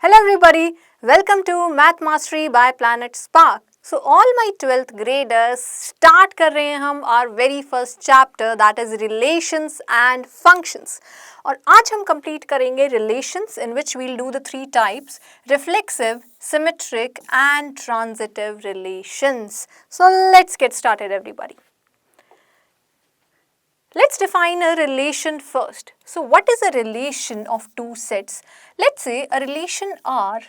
Hello everybody, welcome to Math Mastery by Planet Spark. So all my 12th graders start कर रहे हैं हम our very first chapter that is relations and functions. और आज हम complete करेंगे relations in which we'll do the three types reflexive, symmetric and transitive relations. So let's get started everybody. Let's define a relation first. So what is a relation of two sets? Let's say a relation R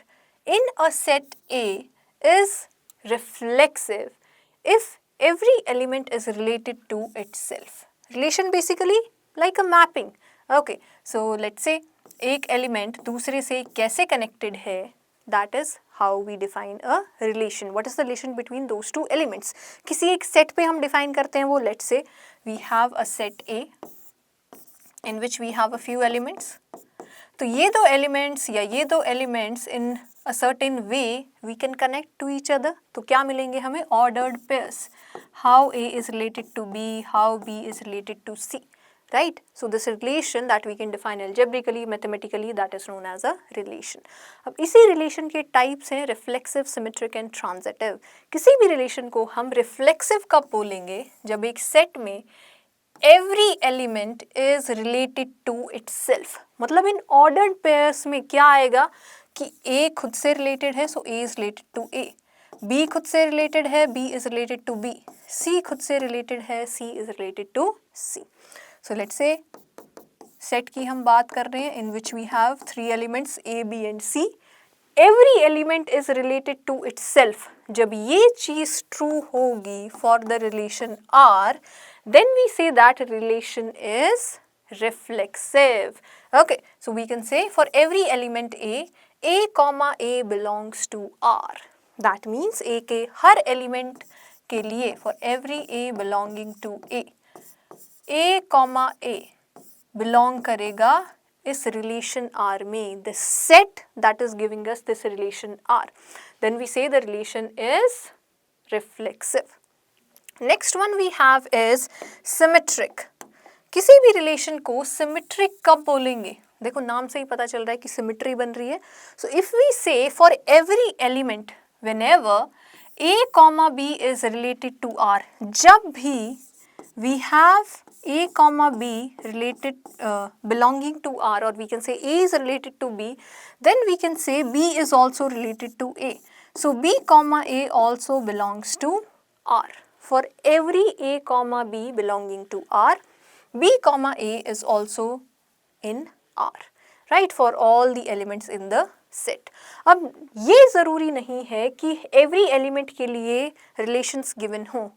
in a set A is reflexive if every element is related to itself. Relation basically like a mapping. Okay, so let's say एक element दूसरे से कैसे connected है, that is how we define a relation. What is the relation between those two elements? किसी एक set पे हम define करते हैं वो, let's say we have a set A in which we have a few elements. तो ये दो elements या ये दो elements in a certain way we can connect to each other. तो क्या मिलेंगे हमें? Ordered pairs. How A is related to B, how B is related to C. Right? So this relation that we can define algebraically, mathematically, that is known as a relation. अब इसी relation के types हैं reflexive, symmetric and transitive. किसी भी relation को हम reflexive कब बोलेंगे? जब एक set में every element is related to itself. मतलब इन ordered pairs में क्या आएगा कि A खुद से related है, so A is related to A. B खुद से related है, B is related to B. C खुद से related है, C is related to C. So let's say set की हम बात कर रहे हैं in which we have three elements A, B and C. Every element is related to itself. जब ये चीज़ true होगी for the relation R, then we say that relation is reflexive. Okay, so we can say for every element A comma A belongs to R. That means A के हर element के लिए for every A belonging to A comma A belong करेगा इस relation R में, the set that is giving us this relation R. Then we say the relation is reflexive. Next one we have is symmetric. किसी भी relation को symmetric कब बोलेंगे? देखो नाम से ही पता चल रहा है कि symmetry बन रही है. So if we say for every element whenever A comma B is related to R, जब भी we have A comma B related belonging to R, or we can say A is related to B, then we can say B is also related to A. So B comma A also belongs to R. For every A comma B belonging to R, B comma A is also in R. Right? For all the elements in the set. अब ये ज़रूरी नहीं है कि every element के लिए relations given हो.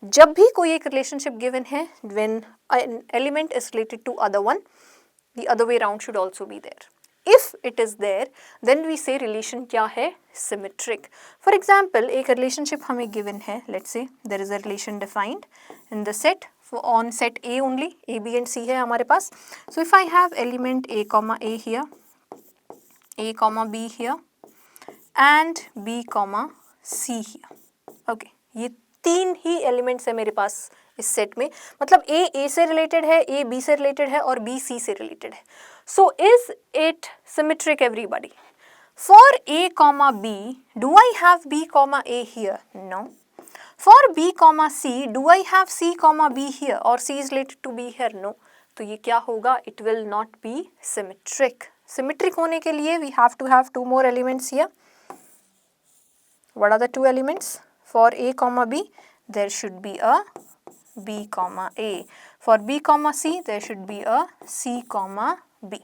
जब भी कोई एक relationship given है, when an element is related to other one, the other way around should also be there. If it is there, then we say relation क्या है? Symmetric. For example, एक relationship हमें given है. Let's say there is a relation defined in the set on set A only. A, B and C है हमारे पास. So if I have element A comma A here, A comma B here, and B comma C here. Okay, ये तीन ही elements है मेरे पास इस set में. मतलब A से रिलेटेड है, A B से रिलेटेड है और B C से रिलेटेड है. So is it symmetric everybody? For A comma B, do I have B comma A here? No. For B comma C, do I have C comma B here or C is related to B here? No. तो ये क्या होगा? It will not be symmetric. Symmetric होने के लिए we have to have two more elements here. What are the two elements? For A comma B, there should be a B comma A. For B comma C, there should be a C comma B.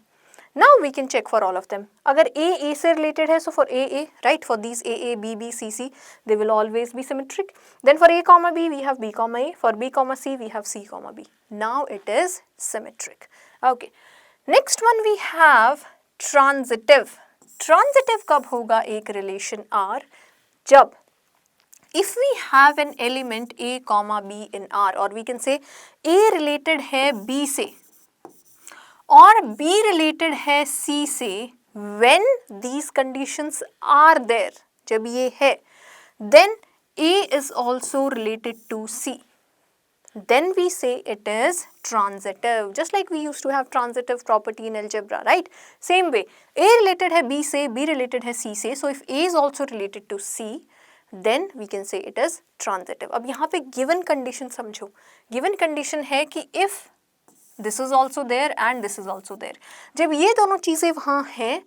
Now we can check for all of them. अगर A से related है, so for A, right? For these A, B, B, C, C, they will always be symmetric. Then for A comma B, we have B comma A. For B comma C, we have C comma B. Now it is symmetric. Okay. Next one we have transitive. Transitive कब होगा एक relation R? जब if we have an element A comma B in R, or we can say A related है B से और B related है C से, when these conditions are there, जब ये है, then A is also related to C. then we say it is transitive. Just like we used to have transitive property in algebra, right? Same way, A related है B से, B related है C से, so if A is also related to C, then we can say it is transitive. अब यहाँ पे given condition समझो. Given condition है कि if this is also there and this is also there, जब ये दोनों चीज़ें वहाँ हैं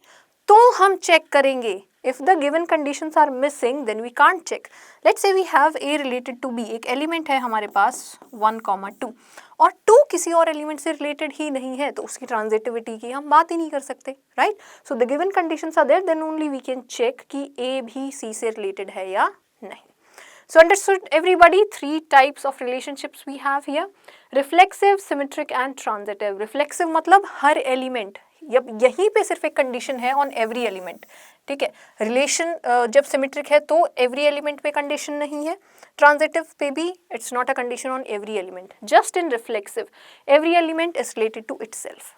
तो हम चेक करेंगे. If the given conditions are missing, then we can't check. Let's say we have A related to B. एक एलिमेंट है हमारे पास 1, 2 और 2 किसी और एलिमेंट से रिलेटेड ही नहीं है, तो उसकी ट्रांजिटिविटी की हम बात ही नहीं कर सकते, right? So the given conditions are there, then only we can check कि A भी C से रिलेटेड है या नहीं. So understood everybody, 3 types of relationships we have here: reflexive, symmetric and transitive. Reflexive मतलब हर एलिमेंट, यहीं पे सिर्फ एक कंडीशन है ऑन एवरी एलिमेंट, ठीक है. रिलेशन जब सिमेट्रिक है तो एवरी एलिमेंट पे कंडीशन नहीं है. ट्रांजिटिव पे भी it's not a condition on every element. Just in reflexive every element is related to itself.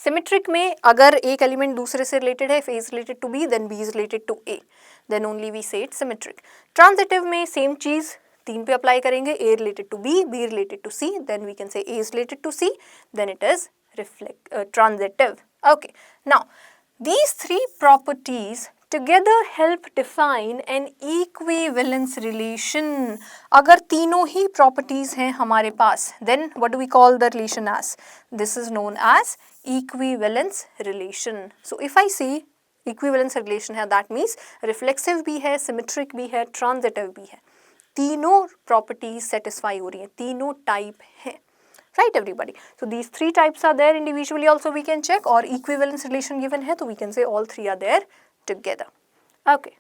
Symmetric में अगर एक एलिमेंट दूसरे से रिलेटेड है, if A is related to B, then B is related to A, then only we say it's symmetric. Transitive में same चीज 3 पे apply करेंगे, A related to B, B related to C, then we can say A is related to C, then it is transitive. Okay, now these 3 properties together help define an equivalence relation. अगर तीनों ही properties हैं हमारे पास, then what do we call the relation as? This is known as equivalence relation. So if I say equivalence relation है, that means reflexive भी है, symmetric भी है, transitive भी है, तीनों properties satisfy हो रही हैं, तीनों type हैं. Right everybody? So these 3 types are there individually also we can check, or equivalence relation given है तो we can say all 3 are there together. Okay.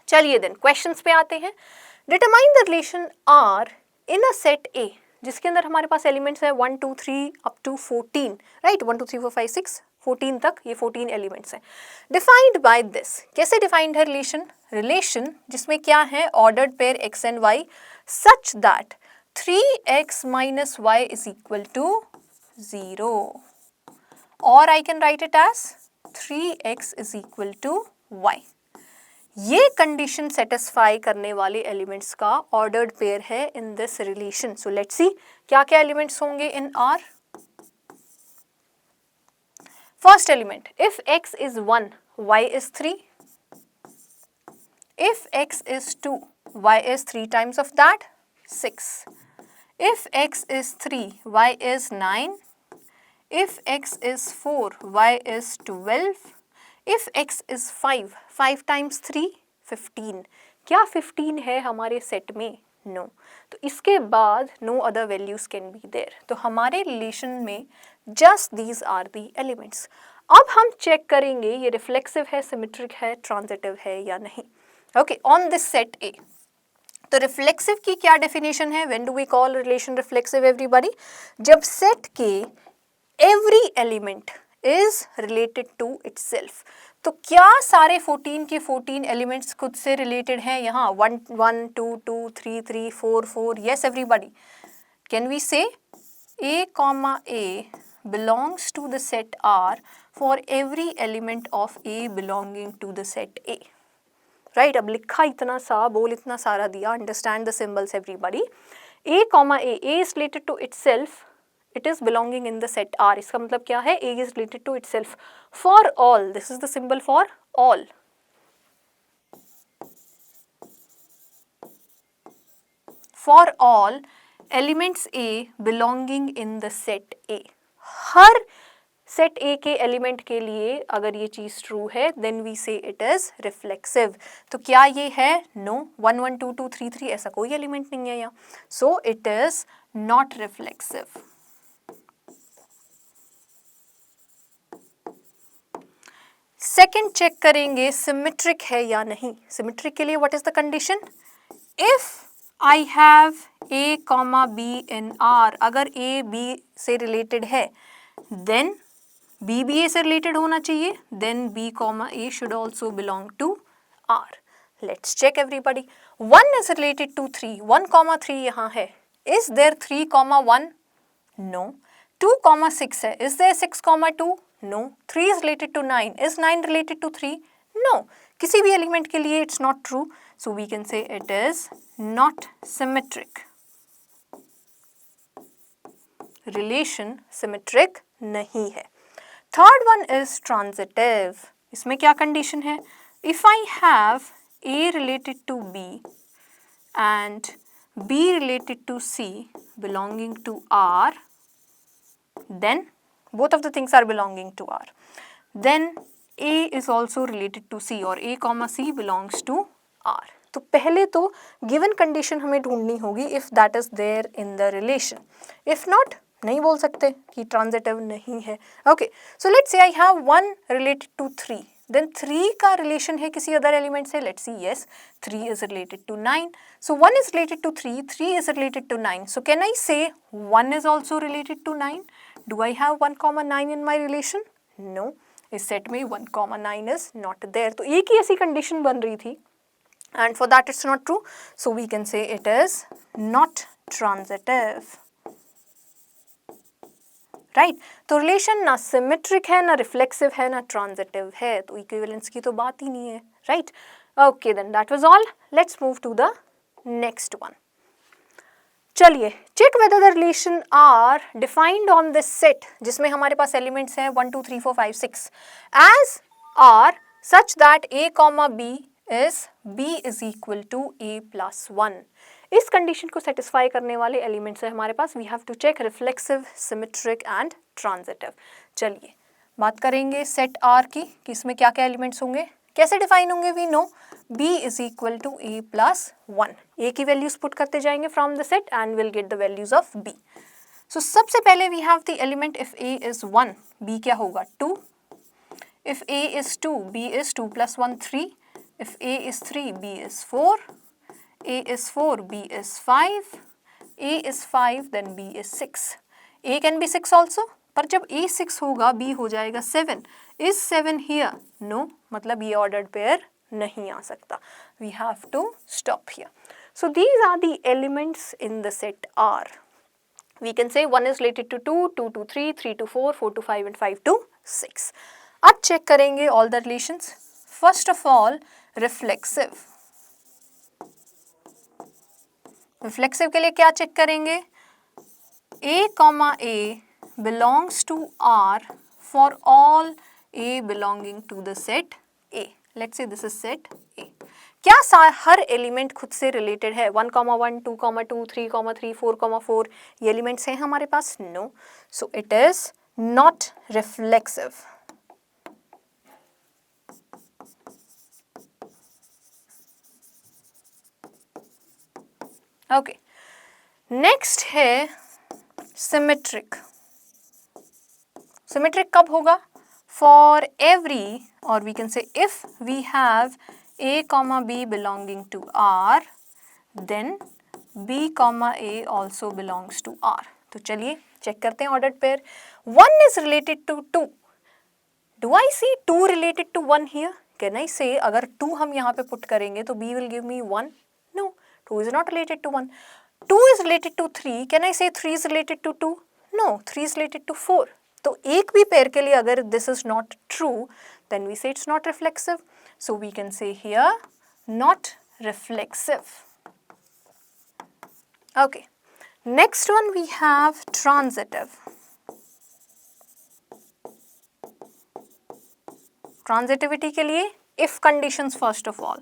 चलिए then questions पे आते हैं. Determine the relation R in a set A जिसके अंदर हमारे पास elements है 1, 2, 3 up to 14, right? 1, 2, 3, 4, 5, 6, 14 तक, ये 14 elements हैं. Defined by this. कैसे defined है relation? Relation जिसमें क्या है, ordered pair x and y such that 3x minus y is equal to 0, or I can write it as 3x is equal to y. ये condition satisfy करने वाले elements का ordered pair है in this relation. So let's see क्या क्या elements होंगे इन R. First element, if x is 1, y is 3. If x is 2, y is 3 times of that, 6. If x is 3, y is 9. If x is 4, y is 12. If x is 5, 5 times 3, 15. क्या 15 है हमारे set में? No. तो इसके बाद no other values can be there. तो हमारे relation में just these are the elements. अब हम चेक करेंगे ये रिफ्लेक्सिव है, सिमेट्रिक है, ट्रांजिटिव है या नहीं. Okay, on this set A. तो रिफ्लेक्सिव की क्या डेफिनेशन है? When do we call relation reflexive everybody? जब सेट के every element is related to itself. तो क्या सारे 14 के 14 एलिमेंट्स खुद से रिलेटेड हैं यहाँ? 1, 1, 2, 2, 3, 3, 4, 4. Yes everybody. कैन वी से A, A belongs to the set R for every element of A belonging to the set A. Right, अब लिखा इतना सा, बोल इतना सारा दिया, understand the symbols everybody. A, A is related to itself, it is belonging in the set R. इसका मतलब क्या है? A is related to itself. For all, this is the symbol for all. For all elements A belonging in the set A. Her set A के element के लिए अगर ये चीज़ true है, देन वी से इट इज रिफ्लेक्सिव. तो क्या ये है? नो. 1, 1, 2, 2, 3, 3 ऐसा कोई एलिमेंट नहीं है यहाँ. So it is not reflexive. Second check करेंगे सिमेट्रिक है या नहीं. सिमेट्रिक के लिए what is the condition? If I have A, B in R, अगर A B से रिलेटेड है, देन B A से रिलेटेड होना चाहिए, then B, A should also belong to R. Let's check everybody. 1 is related to 3. 1, 3 यहाँ है. Is there 3, 1? No. 2, 6 है. Is there 6, 2? No. 3 is related to 9. Is 9 related to 3? No. किसी भी element के लिए it's not true. So we can say it is not symmetric. Relation symmetric नहीं है। Third one is transitive. इसमें क्या condition है? If I have A related to B and B related to C belonging to R, then both of the things are belonging to R, then A is also related to C or A comma C belongs to R. तो पहले तो given condition हमें ढूंढनी होगी if that is there in the relation, if not नहीं बोल सकते कि ट्रांजिटिव नहीं है। Okay, so let's say I have 1 related to 3, then 3 का रिलेशन है किसी अदर एलिमेंट से। Let's see, yes 3 is related to 9, so 1 is related to 3, 3 is related to 9, so can I say 1 is also related to 9? Do I have 1,9 in my relation? No, इस set में 1,9 is not there. तो एक ही ऐसी condition बन रही थी and for that it's not true, so we can say it is not transitive, right? तो relation ना सिमेट्रिक है, ना रिफ्लेक्सिव है, ना ट्रांजिटिव है, तो इक्विवेलेंस की तो बात ही नहीं है, right? Okay, then that was all. Let's move to the next one. चलिए, check whether the relation R defined on this set जिसमें हमारे पास एलिमेंट्स हैं 1 2 3 4 5 6 as are such that a comma b is b is equal to a plus 1। इस condition को satisfy करने वाले elements है हमारे पास। We have to check reflexive, symmetric and transitive. चलिए बात करेंगे सेट R की कि इसमें क्या क्या एलिमेंट्स होंगे, कैसे डिफाइन होंगे। We know b is equal to a plus 1। a की वैल्यूज पुट करते जाएंगे from the set and will get the values of b। So सबसे पहले we have the element if a is 1, b क्या होगा 2। If a is 2, b is 2 plus 1 3। If a is 3, b is 4, a is 4, b is 5, a is 5, then b is 6. a can be 6 also, पर जब a 6 होगा b हो जाएगा 7. Is 7 here? No, मतलब ये ordered pair नहीं आ सकता. We have to stop here. So these are the elements in the set R. We can say 1 is related to 2, 2 to 3, 3 to 4, 4 to 5 and 5 to 6. अब check करेंगे all the relations. First of all, reflexive. Reflexive के लिए क्या check करेंगे? a comma a belongs to R for all a belonging to the set A. Let's say this is set A. क्या हर element खुद से related है? 1, 1, 2, 2, 3, 3, 4, 4 ये elements हैं हमारे पास? No, so it is not reflexive. Okay, next है symmetric. Symmetric कब होगा? फॉर एवरी, और we can say if we have a comma b belonging to R, then b comma a also belongs to R. तो चलिए check करते हैं ordered pair. 1 is related to 2. Do I see 2 related to 1 here? Can I say अगर 2 हम यहाँ पे put करेंगे तो b will give me 1? No, 2 is not related to 1. 2 is related to 3. Can I say 3 is related to 2? No, 3 is related to 4. तो एक भी pair के लिए अगर this is not true, then we say it's not reflexive. So we can say here not reflexive. Okay. Next one we have transitive. Transitivity के लिए if conditions first of all.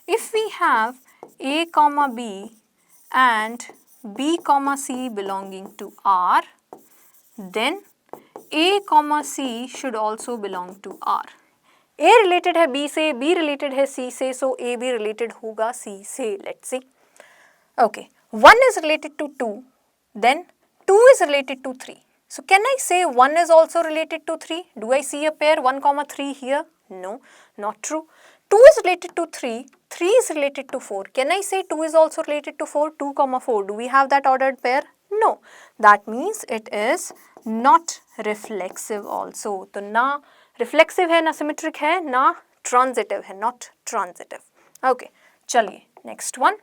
If we have a comma b and b comma c belonging to R, then a comma c should also belong to R. A related है B से, B related है C से, so A भी related होगा C से. Let's see. Okay, 1 is related to 2, then 2 is related to 3. So can I say 1 is also related to 3? Do I see a pair 1, 3 here? No, not true. 2 is related to 3, 3 is related to 4. Can I say 2 is also related to 4? 2, 4. Do we have that ordered pair? No. That means it is not reflexive also. तो ना reflexive है, ना symmetric है, ना transitive है, not transitive. Okay, चलिए next one.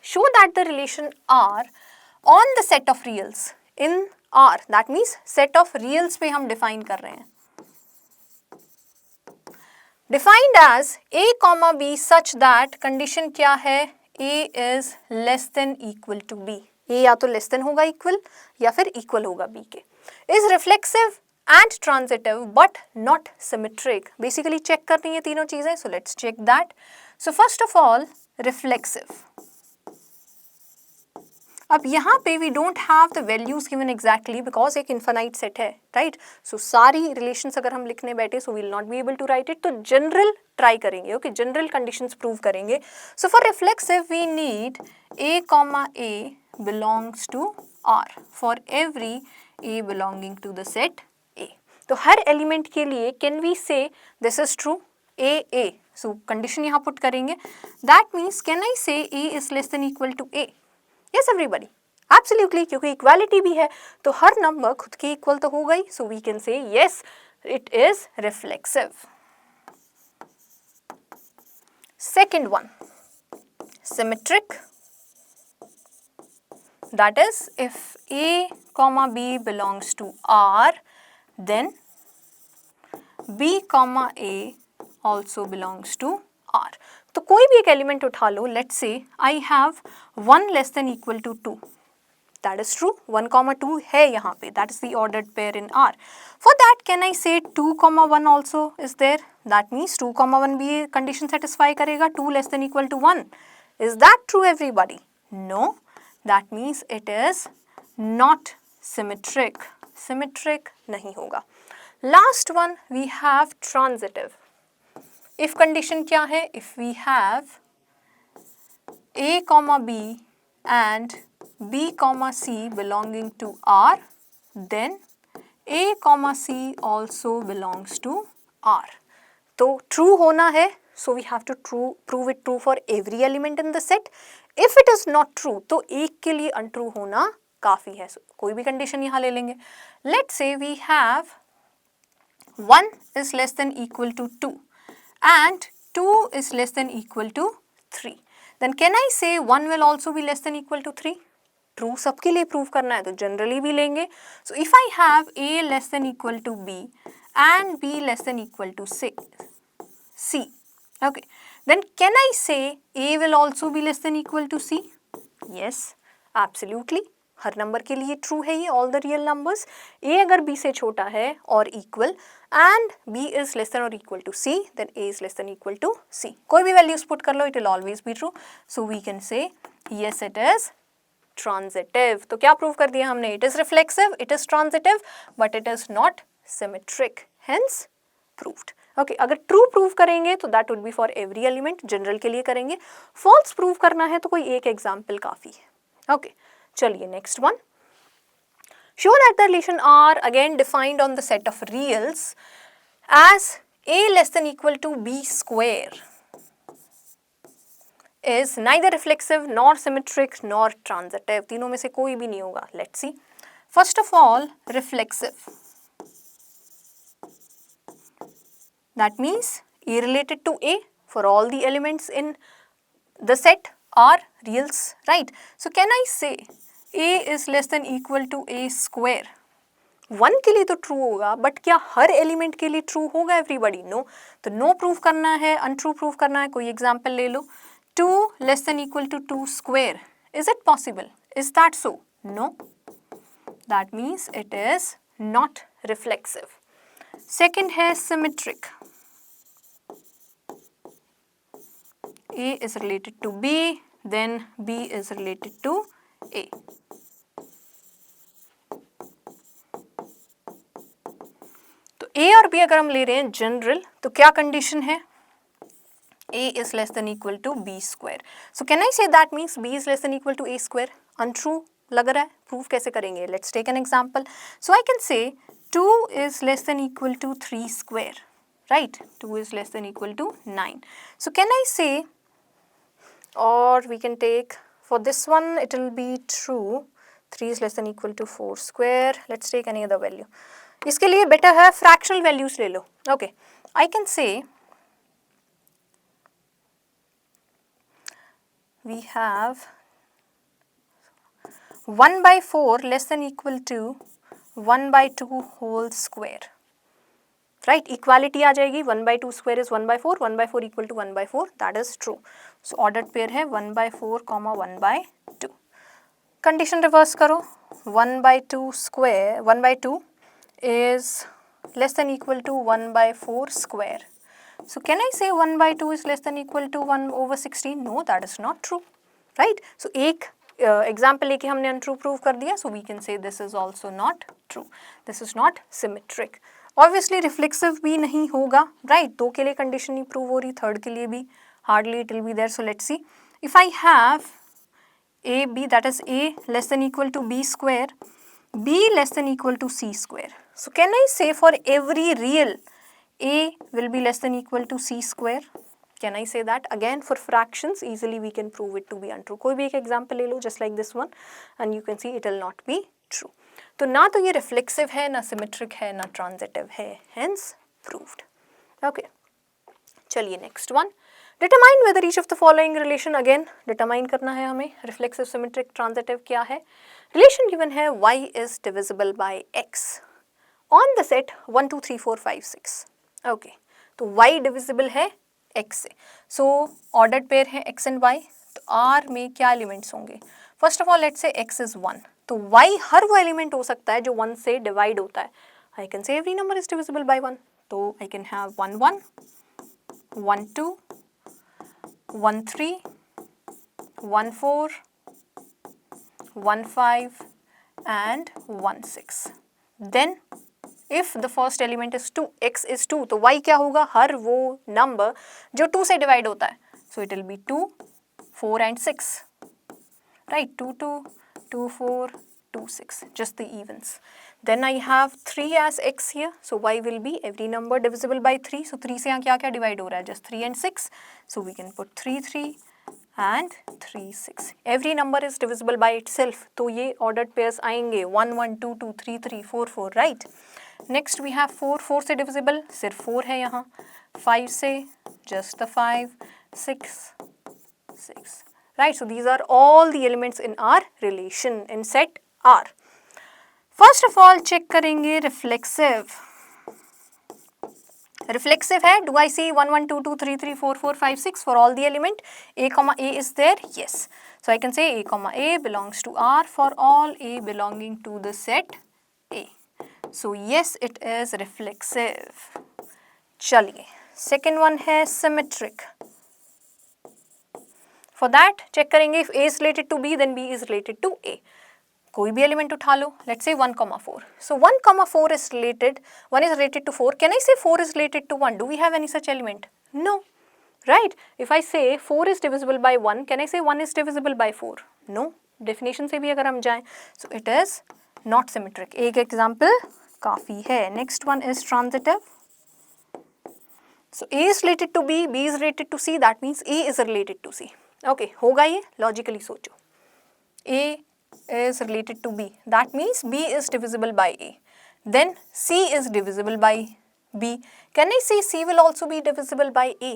Show that the relation R on the set of reals in R, that means set of reals पे हम डिफाइन कर रहे हैं। Defined as a comma b such that condition क्या है? a is less than equal to b। A या तो less than होगा इक्वल या फिर इक्वल होगा बी के. Is reflexive and transitive but not symmetric. Basically check करनी है तीनों चीजें, so let's check that. So first of all reflexive. अब यहाँ पे we don't have the values given exactly because एक इन्फाइनाइट सेट है, राइट. सो सारी रिलेशंस अगर हम लिखने बैठे so will not be able to write it. तो जनरल ट्राई करेंगे, ओके, जनरल कंडीशंस प्रूव करेंगे. So for reflexive we need a comma a belongs to R for every a belonging to the set A. तो हर element के लिए can we say this is true a a. So condition यहाँ put करेंगे. That means can I say a is less than equal to a. Yes everybody, absolutely, क्योंकि equality भी है तो हर नंबर खुद के इक्वल तो हो गई. So we can say yes it is reflexive. Second one, symmetric. That is if A comma B belongs to R then B comma A also belongs to R. तो कोई भी एक एलिमेंट उठा लो. Let's say I have 1 less than equal to 2. That is true. 1 comma 2 है यहाँ पे. That is the ordered pair in R. For that can I say 2 comma 1 also is there. That means 2 comma 1 भी condition satisfy करेगा. 2 less than equal to 1. Is that true everybody? No. That means it is not symmetric. Symmetric नहीं होगा. Last one we have transitive. If condition क्या है? If we have a comma b and b comma c belonging to R then a comma c also belongs to R. तो true होना है, so we have to prove it true for every element in the set. If it is not true तो एक के लिए untrue होना काफ़ी है. So, कोई भी कंडीशन यहाँ ले लेंगे. Let's say we have 1 is less than equal to 2 and 2 is less than equal to 3. Then can I say 1 will also be less than equal to 3? True सबके लिए prove करना है तो generally भी लेंगे. So if I have A less than equal to B and B less than equal to C, okay, then can I say A will also be less than equal to C? Yes, absolutely. हर number के लिए true है ये. All the real numbers. A अगर b से छोटा है और equal and b is less than और equal to c then a is less than equal to c. कोई भी वैल्यूज पुट कर लो, it will always be true. So we can say yes it is transitive. तो क्या prove कर दिया हमने? It is reflexive, it is transitive but it is not symmetric, hence proved. Okay, अगर ट्रू प्रूव करेंगे तो that would be for every element. General के लिए करेंगे. फॉल्स प्रूव करना है तो कोई एक एग्जाम्पल काफ़ी है. ओके, चलिए next one. Show that the relation R again defined on the set of reals as A less than equal to B square is neither reflexive nor symmetric nor transitive. तीनों में से कोई भी नहीं होगा. Let's see. First of all, reflexive. That means A related to A for all the elements in the set are reals, right? So can I say A is less than equal to A square? 1 के लिए तो true होगा but क्या हर element के लिए true होगा everybody? No. तो no prove करना है, अनट्रू प्रूव करना है. कोई एग्जांपल ले लो. 2 less than equal to 2 square. Is it possible? Is that so? No. That means it is not reflexive. Second है symmetric. A is related to B, then B is related to A. तो A और B अगर हम ले रहे हैं general तो क्या कंडीशन है? A is less than equal to B square. So can I say that means B is less than equal to A square? Untrue लग रहा है. प्रूफ कैसे करेंगे? Let's take an example. So I can say 2 is less than equal to 3 square, right? 2 is less than equal to 9. So can I say, or we can take for this one it will be true 3 is less than equal to 4 square. Let's take any other value. इसके लिए better है fractional values ले लो. Okay, I can say we have 1/4 less than equal to 1/2 whole square. Right, equality आ जाएगी. 1/2 square is 1/4, 1/4 equal to 1/4. That is true. So ordered pair है 1/4, 1/2. Condition reverse करो, 1/2 square 1/2 is less than equal to 1/4 square. So can I say 1/2 is less than equal to 1/16? No, that is not true, right? So एक example लेके हमने untrue prove कर दिया, so we can say this is also not true. This is not symmetric. Obviously reflexive भी नहीं होगा, right? दो के लिए condition नहीं prove हो रही, third के लिए भी hardly it will be there. So let's see. If I have a b, that is a less than equal to b square, b less than equal to c square. So can I say for every real a will be less than equal to c square? Can I say that? Again for fractions easily we can prove it to be untrue. कोई भी एक example ले लो just like this one and you can see it will not be true. तो ना तो ये reflexive है, ना symmetric है, ना transitive है, hence proved. Okay. चलिए next one. Determine whether each of the following relation, again determine करना है हमें, reflexive, symmetric, transitive क्या है. Relation given है y is divisible by x on the set 1 2 3 4 5 6. Okay, तो y divisible है x से. So ordered pair है x and y. तो R में क्या elements होंगे? First of all let's say x is 1. तो y हर वो element हो सकता है जो 1 से divide होता है. I can say every number is divisible by 1. तो I can have 1 1, 1 2, 1 3, 1 4, 1 5 and 1 6. Then if the first element is 2, x is 2, तो y क्या होगा? हर वो number जो 2 से divide होता है. So it will be 2, 4 and 6. Right? 2 2, 2 4, 2 6. Just the evens. Then I have 3 as x here. So y will be every number divisible by 3. So 3 से यहाँ क्या क्या divide हो रहा है? Just 3 and 6. So we can put 3 3 and 3 6. Every number is divisible by itself. तो ये ordered pairs आएंगे 1 1 2 2 3 3 4 4. Right? Next we have 4. 4 से divisible सिर्फ 4 है यहाँ. 5 से just the 5. 6 6. Right? So these are all the elements in our relation in set R. First of all check करेंगे reflexive. Reflexive है, do I see 1 1 2 2 3 3 4 4 5 6 for all the element? A comma A is there? Yes. So I can say A comma A belongs to R for all A belonging to the set A. So yes, it is reflexive. चलिए, second one है symmetric. For that check करेंगे if A is related to B then B is related to A. कोई भी element उठा लो, let's say 1 comma 4. So 1 comma 4 is related, 1 is related to 4. Can I say 4 is related to 1? Do we have any such element? No. Right? If I say 4 is divisible by 1, can I say 1 is divisible by 4? No. Definition से भी अगर हम जाएं, so it is not symmetric. एक example काफ़ी है. Next one is transitive. So A is related to B, B is related to C, that means A is related to C. Okay, होगा ये? Logically सोचो. A is related to B, that means B is divisible by A. Then C is divisible by B. Can I say C will also be divisible by A?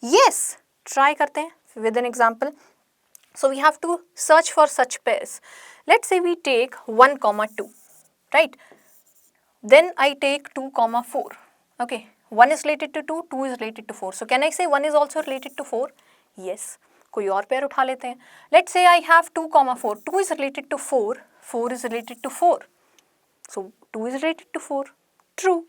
Yes. Try करते हैं with an example. So we have to search for such pairs. Let's say we take 1 comma 2, right? Then I take 2 comma 4. Okay, 1 is related to 2, 2 is related to 4. So can I say 1 is also related to 4? Yes. कोई और pair उठा लेते हैं. Let's say I have 2 comma 4. 2 is related to 4. 4 is related to 4. So 2 is related to 4. True.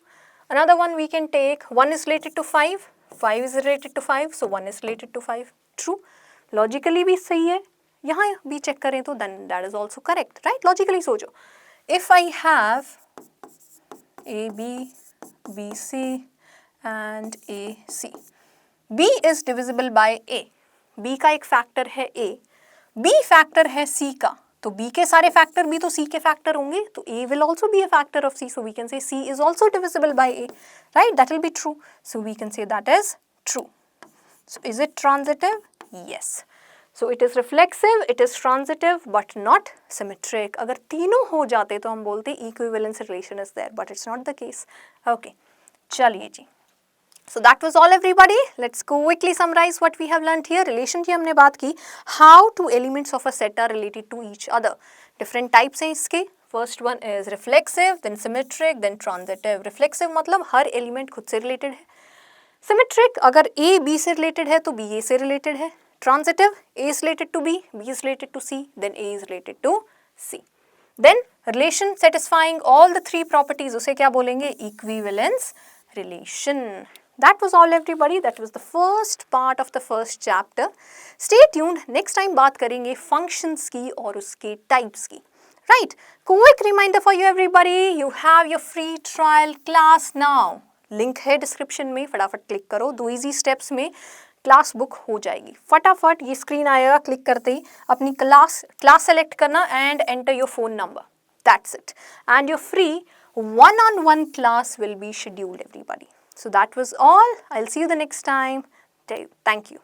Another one we can take 1 is related to 5. 5 is related to 5. So 1 is related to 5. True. Logically भी सही है. यहाँ भी check करें तो then that is also correct. Right? Logically सोचो. If I have A, B, B, C and A, C. B is divisible by A. B का एक फैक्टर है A, B फैक्टर है C का, तो B के सारे फैक्टर भी तो C के फैक्टर होंगे, तो A will also be a factor of C, so we can say C is also divisible by A, right? That will be true, so we can say that is true. So is it transitive? Yes. So it is reflexive, it is transitive, but not symmetric. अगर तीनों हो जाते तो हम बोलते equivalence relation is there, but it's not the case. Okay, चलिए जी. So that was all everybody. Let's quickly summarize what we have learnt here. Relation की हमने बात की. How two elements of a set are related to each other. Different types हैं इसके. First one is reflexive, then symmetric, then transitive. Reflexive मतलब हर element खुद से related है. Symmetric अगर A B से related है तो B A से related है. transitive, A is related to B, B is related to C, then A is related to C. Then relation satisfying all the three properties, उसे क्या बोलेंगे? Equivalence relation. That was all everybody. That was the first part of the first chapter. Stay tuned. Next time बात करेंगे functions की और उसके types की. Right. Quick reminder for you everybody. You have your free trial class now. Link है description में. फटाफट click करो. 2 easy steps में क्लास बुक हो जाएगी. फटाफट ये स्क्रीन आएगा, क्लिक करते ही अपनी क्लास सेलेक्ट करना and enter your phone number. That's it. And your free one-on-one class will be scheduled, everybody. So that was all. I'll see you the next time. Thank you.